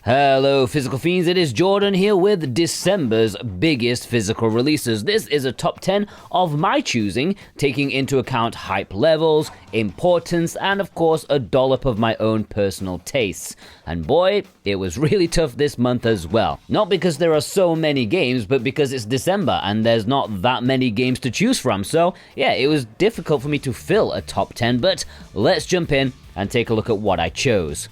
Hello Physical Fiends, it is Jordan here with December's biggest physical releases. This is a top 10 of my choosing, taking into account hype levels, importance, and of course a dollop of my own personal tastes. And boy, it was really tough this month as well. Not because there are so many games, but because it's December and there's not that many games to choose from. So yeah, it was difficult for me to fill a top 10, but let's jump in and take a look at what I chose.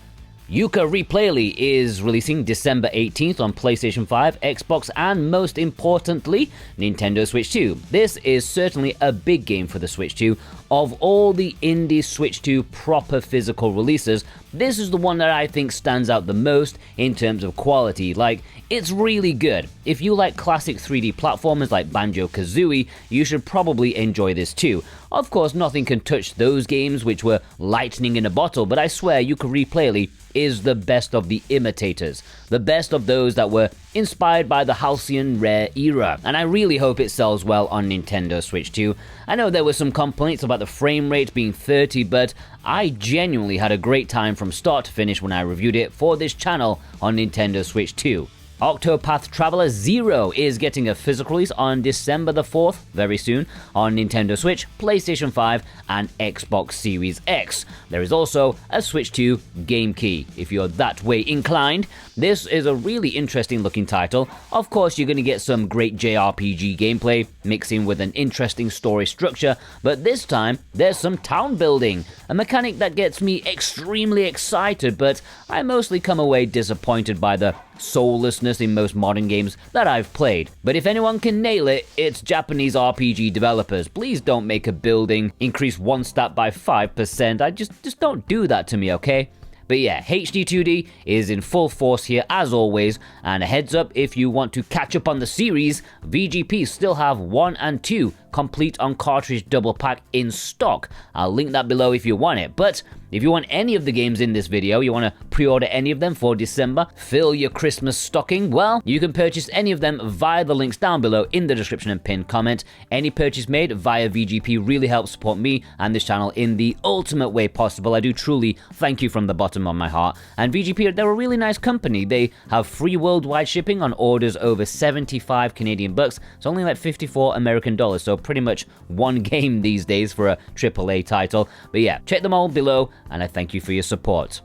Yooka Replaylee is releasing December 18th on PlayStation 5, Xbox, and most importantly, Nintendo Switch 2. This is certainly a big game for the Switch 2. Of all the indie Switch 2 proper physical releases, this is the one that I think stands out the most in terms of quality. Like, it's really good. If you like classic 3D platformers like Banjo-Kazooie, you should probably enjoy this too. Of course, nothing can touch those games which were lightning in a bottle, but I swear Yooka Replaylee is the best of the imitators, the best of those that were inspired by the halcyon rare era, and I really hope it sells well on Nintendo Switch 2. I know there were some complaints about the frame rate being 30, but I genuinely had a great time from start to finish when I reviewed it for this channel on Nintendo Switch 2. Octopath Traveler 0 is getting a physical release on December the 4th, very soon, on Nintendo Switch, PlayStation 5, and Xbox Series X. There is also a Switch 2 game key, if you're that way inclined. This is a really interesting looking title. Of course, you're going to get some great JRPG gameplay, mixing with an interesting story structure, but this time, there's some town building, a mechanic that gets me extremely excited, but I mostly come away disappointed by the soullessness in most modern games that I've played. But if anyone can nail it, it's Japanese RPG developers. Please don't make a building increase one stat by 5%. I just don't do that to me, okay? But yeah, HD 2D is in full force here as always, and a heads up, if you want to catch up on the series, VGP still have 1 and 2 complete on cartridge double pack in stock. I'll link that below if you want it, but if you want any of the games in this video, you want to pre-order any of them for December, fill your Christmas stocking, well, you can purchase any of them via the links down below in the description and pinned comment. Any purchase made via VGP really helps support me and this channel in the ultimate way possible. I do truly thank you from the bottom of my heart. And VGP, they're a really nice company. They have free worldwide shipping on orders over 75 Canadian bucks. It's only like 54 American dollars, so pretty much one game these days for a AAA title. But yeah, check them all below, and I thank you for your support.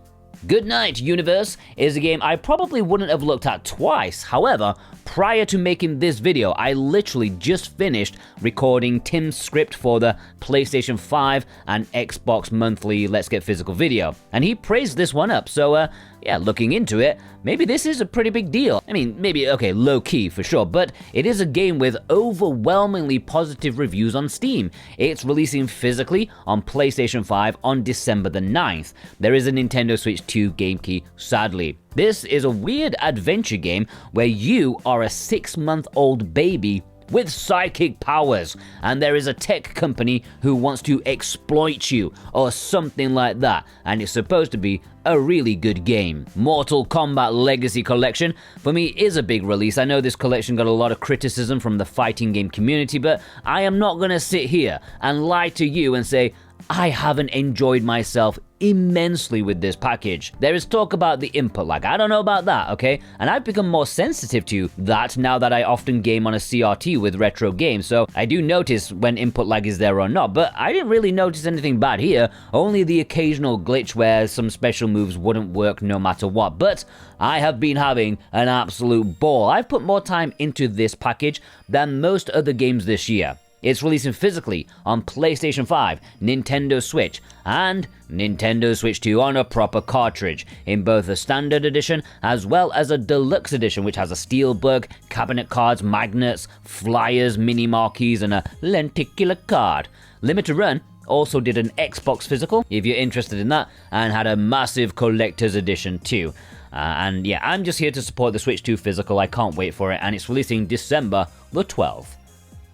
Goodnight Universe is a game I probably wouldn't have looked at twice. However, prior to making this video, I literally just finished recording Tim's script for the PlayStation 5 and Xbox monthly Let's Get Physical video, and he praised this one up, so yeah, looking into it, maybe this is a pretty big deal. I mean, maybe, okay, low-key for sure, but it is a game with overwhelmingly positive reviews on Steam. It's releasing physically on PlayStation 5 on December the 9th. There is a Nintendo Switch 2 game key, sadly. This is a weird adventure game where you are a 6-month-old baby with psychic powers, and there is a tech company who wants to exploit you, or something like that, and it's supposed to be a really good game. Mortal Kombat Legacy Collection, for me, is a big release. I know this collection got a lot of criticism from the fighting game community, but I am not gonna sit here and lie to you and say, I haven't enjoyed myself immensely with this package. There is talk about the input lag. I don't know about that, okay? And I've become more sensitive to that now that I often game on a CRT with retro games, so I do notice when input lag is there or not, but I didn't really notice anything bad here, only the occasional glitch where some special moves wouldn't work no matter what, but I have been having an absolute ball. I've put more time into this package than most other games this year. It's releasing physically on PlayStation 5, Nintendo Switch, and Nintendo Switch 2 on a proper cartridge, in both a standard edition as well as a deluxe edition, which has a steelbook, cabinet cards, magnets, flyers, mini marquees, and a lenticular card. Limited Run also did an Xbox physical, if you're interested in that, and had a massive collector's edition too. And yeah, I'm just here to support the Switch 2 physical. I can't wait for it, and it's releasing December the 12th.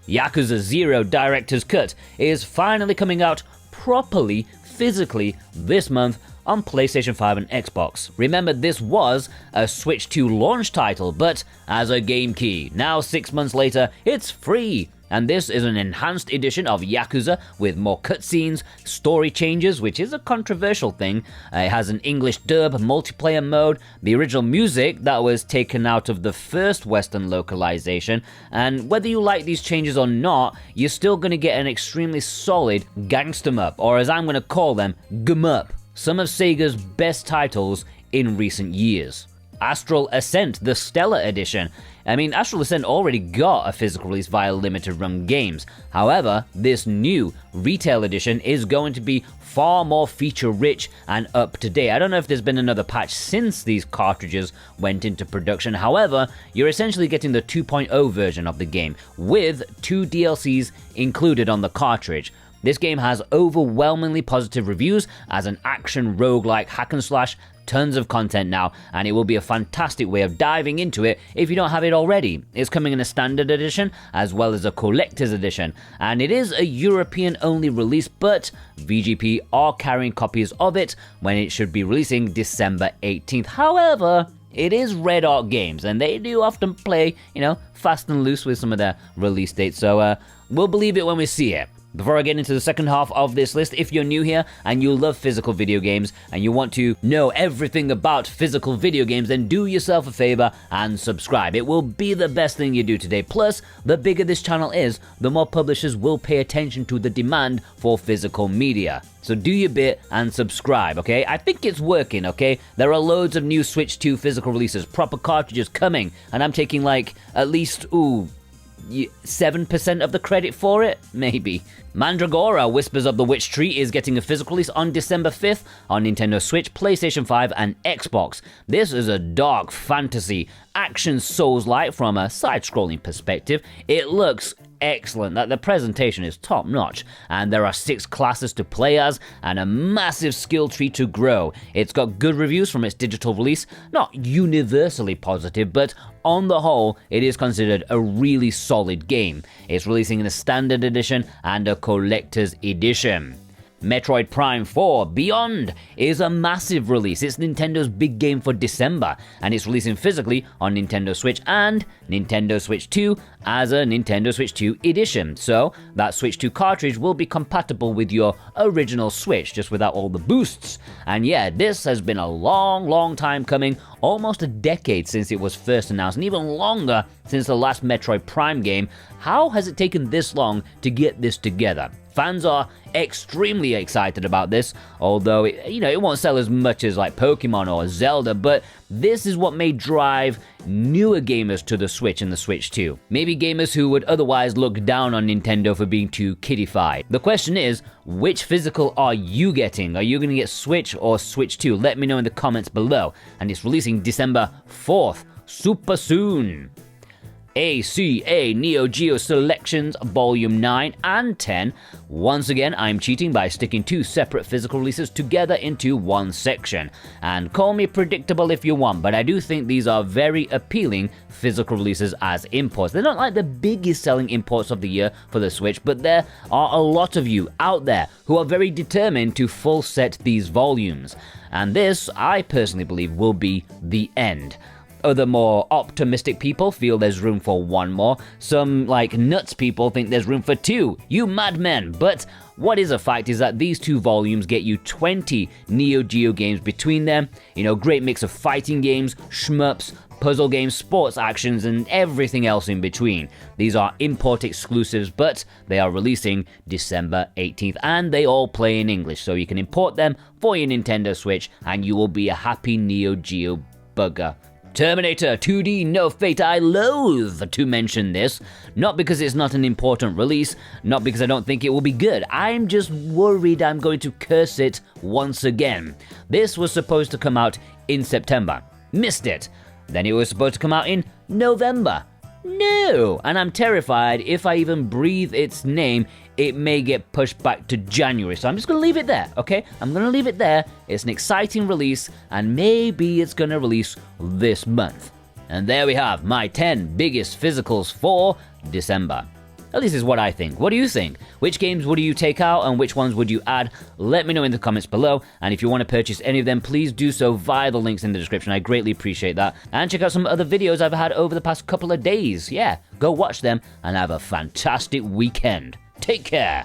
Yakuza 0 Director's Cut is finally coming out properly, physically, this month on PlayStation 5 and Xbox. Remember, this was a Switch 2 launch title, but as a game key. Now, 6 months later, it's free. And this is an enhanced edition of Yakuza with more cutscenes, story changes, which is a controversial thing. It has an English dub, multiplayer mode, the original music that was taken out of the first Western localization, and whether you like these changes or not, you're still going to get an extremely solid gangster mup, or as I'm going to call them, gmup, some of Sega's best titles in recent years. Astral Ascent, the Stellar Edition. Astral Ascent already got a physical release via limited run games. However, this new retail edition is going to be far more feature-rich and up-to-date. I don't know if there's been another patch since these cartridges went into production. However, you're essentially getting the 2.0 version of the game, with 2 DLCs included on the cartridge. This game has overwhelmingly positive reviews as an action roguelike hack and slash, tons of content now, and it will be a fantastic way of diving into it if you don't have it already. It's coming in a standard edition as well as a collector's edition, and it is a European only release, but VGP are carrying copies of it when it should be releasing December 18th. However, it is Red Arc Games, and they do often play, fast and loose with some of their release dates, so we'll believe it when we see it. Before I get into the second half of this list, if you're new here and you love physical video games and you want to know everything about physical video games, then do yourself a favor and subscribe. It will be the best thing you do today. Plus, the bigger this channel is, the more publishers will pay attention to the demand for physical media. So do your bit and subscribe, okay? I think it's working, okay? There are loads of new Switch 2 physical releases, proper cartridges coming, and I'm taking at least, 7% of the credit for it? Maybe. Mandragora, Whispers of the Witch Tree, is getting a physical release on December 5th on Nintendo Switch, PlayStation 5, and Xbox. This is a dark fantasy, action Souls-like from a side-scrolling perspective. It looks excellent, that the presentation is top-notch, and there are 6 classes to play as, and a massive skill tree to grow. It's got good reviews from its digital release, not universally positive, but on the whole, it is considered a really solid game. It's releasing in a standard edition and a collector's edition. Metroid Prime 4 Beyond is a massive release. It's Nintendo's big game for December, and it's releasing physically on Nintendo Switch and Nintendo Switch 2 as a Nintendo Switch 2 edition. So that Switch 2 cartridge will be compatible with your original Switch, just without all the boosts. And yeah, this has been a long time coming, almost a decade since it was first announced, and even longer since the last Metroid Prime game. How has it taken this long to get this together? Fans are extremely excited about this, although it won't sell as much as like Pokemon or Zelda, but this is what may drive newer gamers to the Switch and the Switch 2. Maybe gamers who would otherwise look down on Nintendo for being too kiddified. The question is, which physical are you getting? Are you going to get Switch or Switch 2? Let me know in the comments below. And it's releasing December 4th, super soon. ACA Neo Geo Selections Volume 9 and 10. Once again, I'm cheating by sticking 2 separate physical releases together into one section. And call me predictable if you want, but I do think these are very appealing physical releases as imports. They're not like the biggest selling imports of the year for the Switch, but there are a lot of you out there who are very determined to full set these volumes. And this, I personally believe, will be the end. Other more optimistic people feel there's room for 1 more. Some, nuts people, think there's room for 2. You madmen! But what is a fact is that these 2 volumes get you 20 Neo Geo games between them. Great mix of fighting games, shmups, puzzle games, sports actions, and everything else in between. These are import exclusives, but they are releasing December 18th, and they all play in English, so you can import them for your Nintendo Switch, and you will be a happy Neo Geo bugger. Terminator 2D No Fate, I loathe to mention this, not because it's not an important release, not because I don't think it will be good, I'm just worried I'm going to curse it once again. This was supposed to come out in September, missed it. Then it was supposed to come out in November. No! And I'm terrified if I even breathe its name, it may get pushed back to January. So I'm just going to leave it there, okay? I'm going to leave it there. It's an exciting release, and maybe it's going to release this month. And there we have my 10 biggest physicals for December. At least is what I think. What do you think? Which games would you take out and which ones would you add? Let me know in the comments below. And if you want to purchase any of them, please do so via the links in the description. I greatly appreciate that. And check out some other videos I've had over the past couple of days. Yeah, go watch them and have a fantastic weekend. Take care.